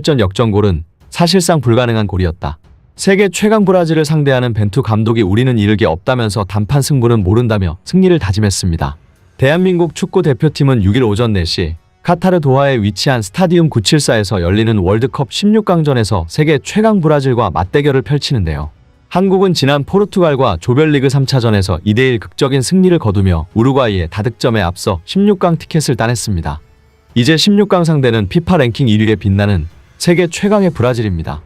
전 역전골은 사실상 불가능한 골이었다. 세계 최강 브라질을 상대하는 벤투 감독이 우리는 이를 게 없다면서 단판 승부는 모른다며 승리를 다짐했습니다. 대한민국 축구 대표팀은 6일 오전 4시 카타르 도하에 위치한 스타디움 974에서 열리는 월드컵 16강전에서 세계 최강 브라질과 맞대결을 펼치는데요. 한국은 지난 포르투갈과 조별리그 3차전에서 2대1 극적인 승리를 거두며 우루과이에 다득점에 앞서 16강 티켓을 따냈습니다. 이제 16강 상대는 피파 랭킹 1위에 빛나는 세계 최강의 브라질입니다.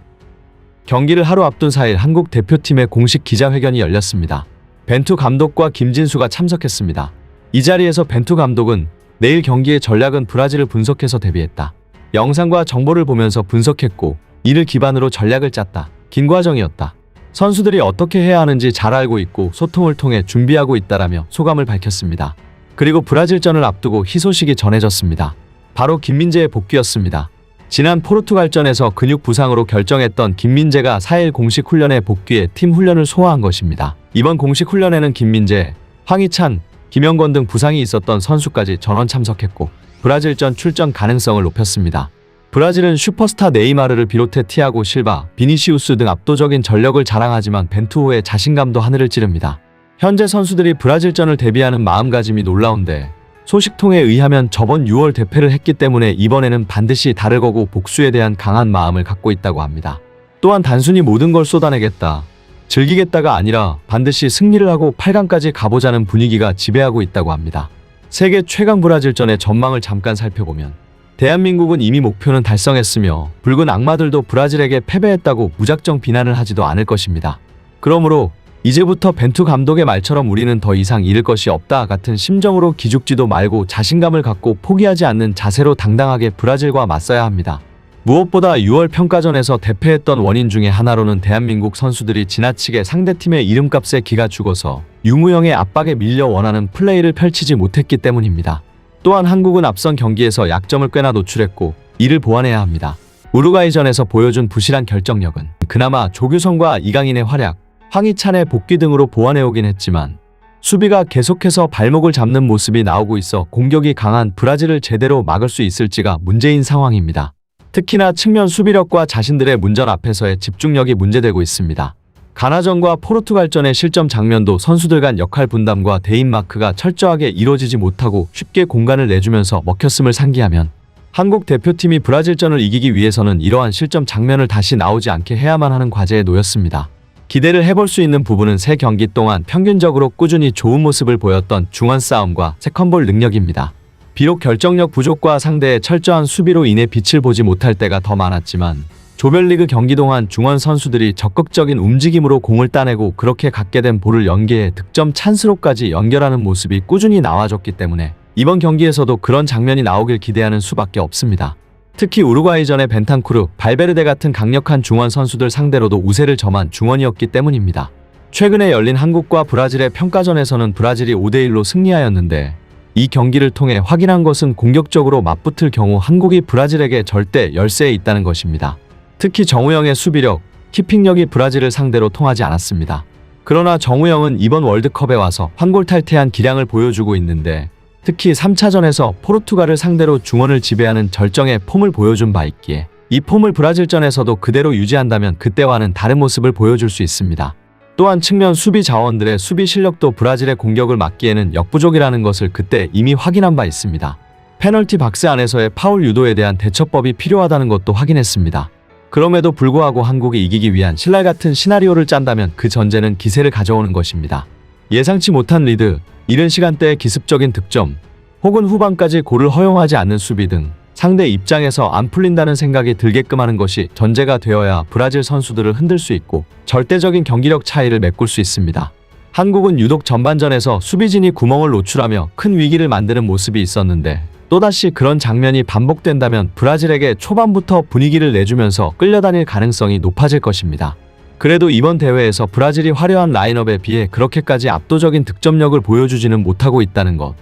경기를 하루 앞둔 4일 한국 대표팀의 공식 기자회견이 열렸습니다. 벤투 감독과 김진수가 참석했습니다. 이 자리에서 벤투 감독은 내일 경기의 전략은 브라질을 분석해서 대비했다. 영상과 정보를 보면서 분석했고 이를 기반으로 전략을 짰다. 긴 과정이었다. 선수들이 어떻게 해야 하는지 잘 알고 있고 소통을 통해 준비하고 있다라며 소감을 밝혔습니다. 그리고 브라질전을 앞두고 희소식이 전해졌습니다. 바로 김민재의 복귀였습니다. 지난 포르투갈전에서 근육 부상으로 결정했던 김민재가 4일 공식 훈련에 복귀해 팀 훈련을 소화한 것입니다. 이번 공식 훈련에는 김민재, 황희찬, 김영권 등 부상이 있었던 선수까지 전원 참석했고 브라질전 출전 가능성을 높였습니다. 브라질은 슈퍼스타 네이마르를 비롯해 티아고 실바, 비니시우스 등 압도적인 전력을 자랑하지만 벤투호의 자신감도 하늘을 찌릅니다. 현재 선수들이 브라질전을 대비하는 마음가짐이 놀라운데 소식통에 의하면 저번 6월 대패를 했기 때문에 이번에는 반드시 다를 거고 복수에 대한 강한 마음을 갖고 있다고 합니다. 또한 단순히 모든 걸 쏟아내겠다, 즐기겠다가 아니라 반드시 승리를 하고 8강까지 가보자는 분위기가 지배하고 있다고 합니다. 세계 최강 브라질전의 전망을 잠깐 살펴보면 대한민국은 이미 목표는 달성했으며 붉은 악마들도 브라질에게 패배했다고 무작정 비난을 하지도 않을 것입니다. 그러므로 이제부터 벤투 감독의 말처럼 우리는 더 이상 잃을 것이 없다 같은 심정으로 기죽지도 말고 자신감을 갖고 포기하지 않는 자세로 당당하게 브라질과 맞서야 합니다. 무엇보다 6월 평가전에서 대패했던 원인 중에 하나로는 대한민국 선수들이 지나치게 상대팀의 이름값에 기가 죽어서 유무형의 압박에 밀려 원하는 플레이를 펼치지 못했기 때문입니다. 또한 한국은 앞선 경기에서 약점을 꽤나 노출했고 이를 보완해야 합니다. 우루과이전에서 보여준 부실한 결정력은 그나마 조규성과 이강인의 활약, 황희찬의 복귀 등으로 보완해오긴 했지만 수비가 계속해서 발목을 잡는 모습이 나오고 있어 공격이 강한 브라질을 제대로 막을 수 있을지가 문제인 상황입니다. 특히나 측면 수비력과 자신들의 문전 앞에서의 집중력이 문제되고 있습니다. 가나전과 포르투갈전의 실점 장면도 선수들 간 역할 분담과 대인 마크가 철저하게 이루어지지 못하고 쉽게 공간을 내주면서 먹혔음을 상기하면 한국 대표팀이 브라질전을 이기기 위해서는 이러한 실점 장면을 다시 나오지 않게 해야만 하는 과제에 놓였습니다. 기대를 해볼 수 있는 부분은 3경기 동안 평균적으로 꾸준히 좋은 모습을 보였던 중원 싸움과 세컨볼 능력입니다. 비록 결정력 부족과 상대의 철저한 수비로 인해 빛을 보지 못할 때가 더 많았지만 조별리그 경기 동안 중원 선수들이 적극적인 움직임으로 공을 따내고 그렇게 갖게 된 볼을 연계해 득점 찬스로까지 연결하는 모습이 꾸준히 나와줬기 때문에 이번 경기에서도 그런 장면이 나오길 기대하는 수밖에 없습니다. 특히 우루과이전의 벤탄쿠르, 발베르데 같은 강력한 중원 선수들 상대로도 우세를 점한 중원이었기 때문입니다. 최근에 열린 한국과 브라질의 평가전에서는 브라질이 5대1로 승리하였는데 이 경기를 통해 확인한 것은 공격적으로 맞붙을 경우 한국이 브라질에게 절대 열세에 있다는 것입니다. 특히 정우영의 수비력, 키핑력이 브라질을 상대로 통하지 않았습니다. 그러나 정우영은 이번 월드컵에 와서 환골 탈태한 기량을 보여주고 있는데 특히 3차전에서 포르투갈을 상대로 중원을 지배하는 절정의 폼을 보여준 바 있기에 이 폼을 브라질전에서도 그대로 유지한다면 그때와는 다른 모습을 보여줄 수 있습니다. 또한 측면 수비 자원들의 수비 실력도 브라질의 공격을 막기에는 역부족이라는 것을 그때 이미 확인한 바 있습니다. 페널티 박스 안에서의 파울 유도에 대한 대처법이 필요하다는 것도 확인했습니다. 그럼에도 불구하고 한국이 이기기 위한 신랄 같은 시나리오를 짠다면 그 전제는 기세를 가져오는 것입니다. 예상치 못한 리드, 이른 시간대의 기습적인 득점, 혹은 후반까지 골을 허용하지 않는 수비 등 상대 입장에서 안 풀린다는 생각이 들게끔 하는 것이 전제가 되어야 브라질 선수들을 흔들 수 있고 절대적인 경기력 차이를 메꿀 수 있습니다. 한국은 유독 전반전에서 수비진이 구멍을 노출하며 큰 위기를 만드는 모습이 있었는데 또다시 그런 장면이 반복된다면 브라질에게 초반부터 분위기를 내주면서 끌려다닐 가능성이 높아질 것입니다. 그래도 이번 대회에서 브라질이 화려한 라인업에 비해 그렇게까지 압도적인 득점력을 보여주지는 못하고 있다는 것,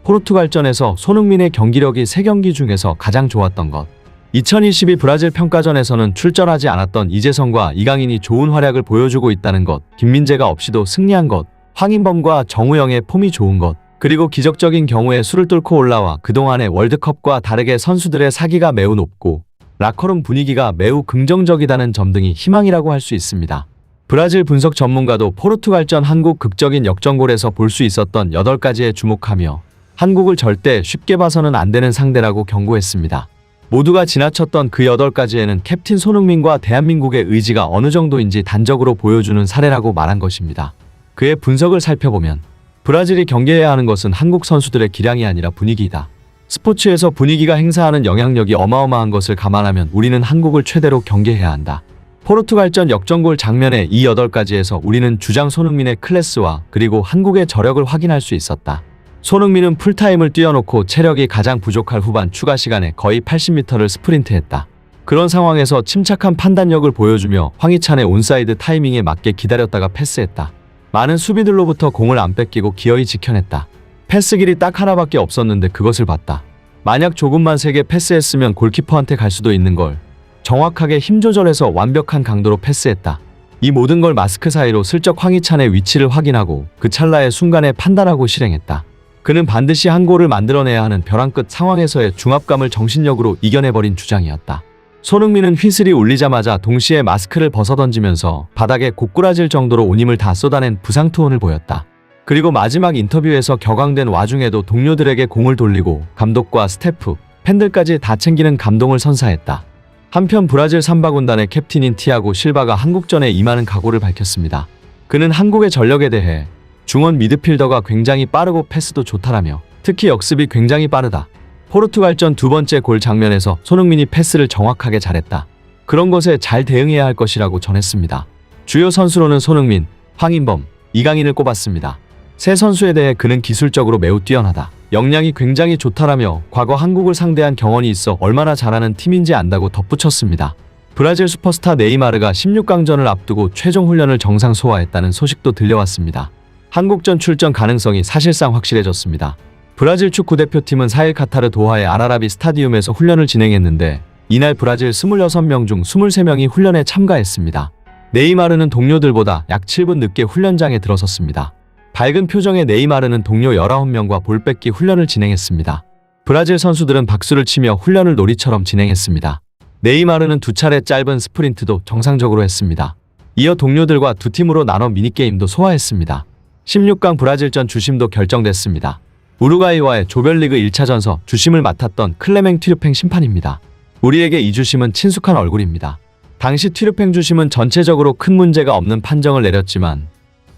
포르투갈전에서 손흥민의 경기력이 3경기 중에서 가장 좋았던 것, 2022 브라질 평가전에서는 출전하지 않았던 이재성과 이강인이 좋은 활약을 보여주고 있다는 것, 김민재가 없이도 승리한 것, 황인범과 정우영의 폼이 좋은 것, 그리고 기적적인 경우에 수를 뚫고 올라와 그동안의 월드컵과 다르게 선수들의 사기가 매우 높고 라커룸 분위기가 매우 긍정적이다는 점 등이 희망이라고 할 수 있습니다. 브라질 분석 전문가도 포르투갈전 한국 극적인 역전골에서 볼 수 있었던 8가지에 주목하며 한국을 절대 쉽게 봐서는 안 되는 상대라고 경고했습니다. 모두가 지나쳤던 그 8가지에는 캡틴 손흥민과 대한민국의 의지가 어느 정도인지 단적으로 보여주는 사례라고 말한 것입니다. 그의 분석을 살펴보면 브라질이 경계해야 하는 것은 한국 선수들의 기량이 아니라 분위기이다. 스포츠에서 분위기가 행사하는 영향력이 어마어마한 것을 감안하면 우리는 한국을 최대로 경계해야 한다. 포르투갈전 역전골 장면의 이 8가지에서 우리는 주장 손흥민의 클래스와 그리고 한국의 저력을 확인할 수 있었다. 손흥민은 풀타임을 뛰어놓고 체력이 가장 부족할 후반 추가 시간에 거의 80m를 스프린트했다. 그런 상황에서 침착한 판단력을 보여주며 황희찬의 온사이드 타이밍에 맞게 기다렸다가 패스했다. 많은 수비들로부터 공을 안 뺏기고 기어이 지켜냈다. 패스 길이 딱 하나밖에 없었는데 그것을 봤다. 만약 조금만 세게 패스했으면 골키퍼한테 갈 수도 있는 걸 정확하게 힘 조절해서 완벽한 강도로 패스했다. 이 모든 걸 마스크 사이로 슬쩍 황희찬의 위치를 확인하고 그 찰나의 순간에 판단하고 실행했다. 그는 반드시 한 골을 만들어내야 하는 벼랑 끝 상황에서의 중압감을 정신력으로 이겨내버린 주장이었다. 손흥민은 휘슬이 울리자마자 동시에 마스크를 벗어던지면서 바닥에 고꾸라질 정도로 온 힘을 다 쏟아낸 부상투혼을 보였다. 그리고 마지막 인터뷰에서 격앙된 와중에도 동료들에게 공을 돌리고 감독과 스태프, 팬들까지 다 챙기는 감동을 선사했다. 한편 브라질 삼바군단의 캡틴인 티아고 실바가 한국전에 임하는 각오를 밝혔습니다. 그는 한국의 전력에 대해 중원 미드필더가 굉장히 빠르고 패스도 좋다라며 특히 역습이 굉장히 빠르다. 포르투갈전 2번째 골 장면에서 손흥민이 패스를 정확하게 잘했다. 그런 것에 잘 대응해야 할 것이라고 전했습니다. 주요 선수로는 손흥민, 황인범, 이강인을 꼽았습니다. 세 선수에 대해 그는 기술적으로 매우 뛰어나다. 역량이 굉장히 좋다라며 과거 한국을 상대한 경험이 있어 얼마나 잘하는 팀인지 안다고 덧붙였습니다. 브라질 슈퍼스타 네이마르가 16강전을 앞두고 최종 훈련을 정상 소화했다는 소식도 들려왔습니다. 한국전 출전 가능성이 사실상 확실해졌습니다. 브라질 축구대표팀은 4일 카타르 도하의 알아라비 스타디움에서 훈련을 진행했는데 이날 브라질 26명 중 23명이 훈련에 참가했습니다. 네이마르는 동료들보다 약 7분 늦게 훈련장에 들어섰습니다. 밝은 표정의 네이마르는 동료 19명과 볼 뺏기 훈련을 진행했습니다. 브라질 선수들은 박수를 치며 훈련을 놀이처럼 진행했습니다. 네이마르는 2차례 짧은 스프린트도 정상적으로 했습니다. 이어 동료들과 두 팀으로 나눠 미니게임도 소화했습니다. 16강 브라질전 주심도 결정됐습니다. 우루과이와의 조별리그 1차전서 주심을 맡았던 클레맹 튀르팽 심판입니다. 우리에게 이 주심은 친숙한 얼굴입니다. 당시 튀르팽 주심은 전체적으로 큰 문제가 없는 판정을 내렸지만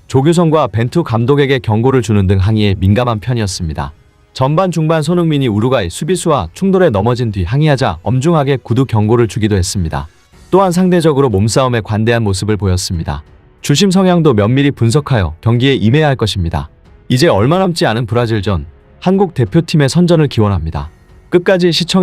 조규성과 벤투 감독에게 경고를 주는 등 항의에 민감한 편이었습니다. 전반 중반 손흥민이 우루과이 수비수와 충돌에 넘어진 뒤 항의하자 엄중하게 구두 경고를 주기도 했습니다. 또한 상대적으로 몸싸움에 관대한 모습을 보였습니다. 주심 성향도 면밀히 분석하여 경기에 임해야 할 것입니다. 이제 얼마 남지 않은 브라질전, 한국 대표팀의 선전을 기원합니다. 끝까지 시청해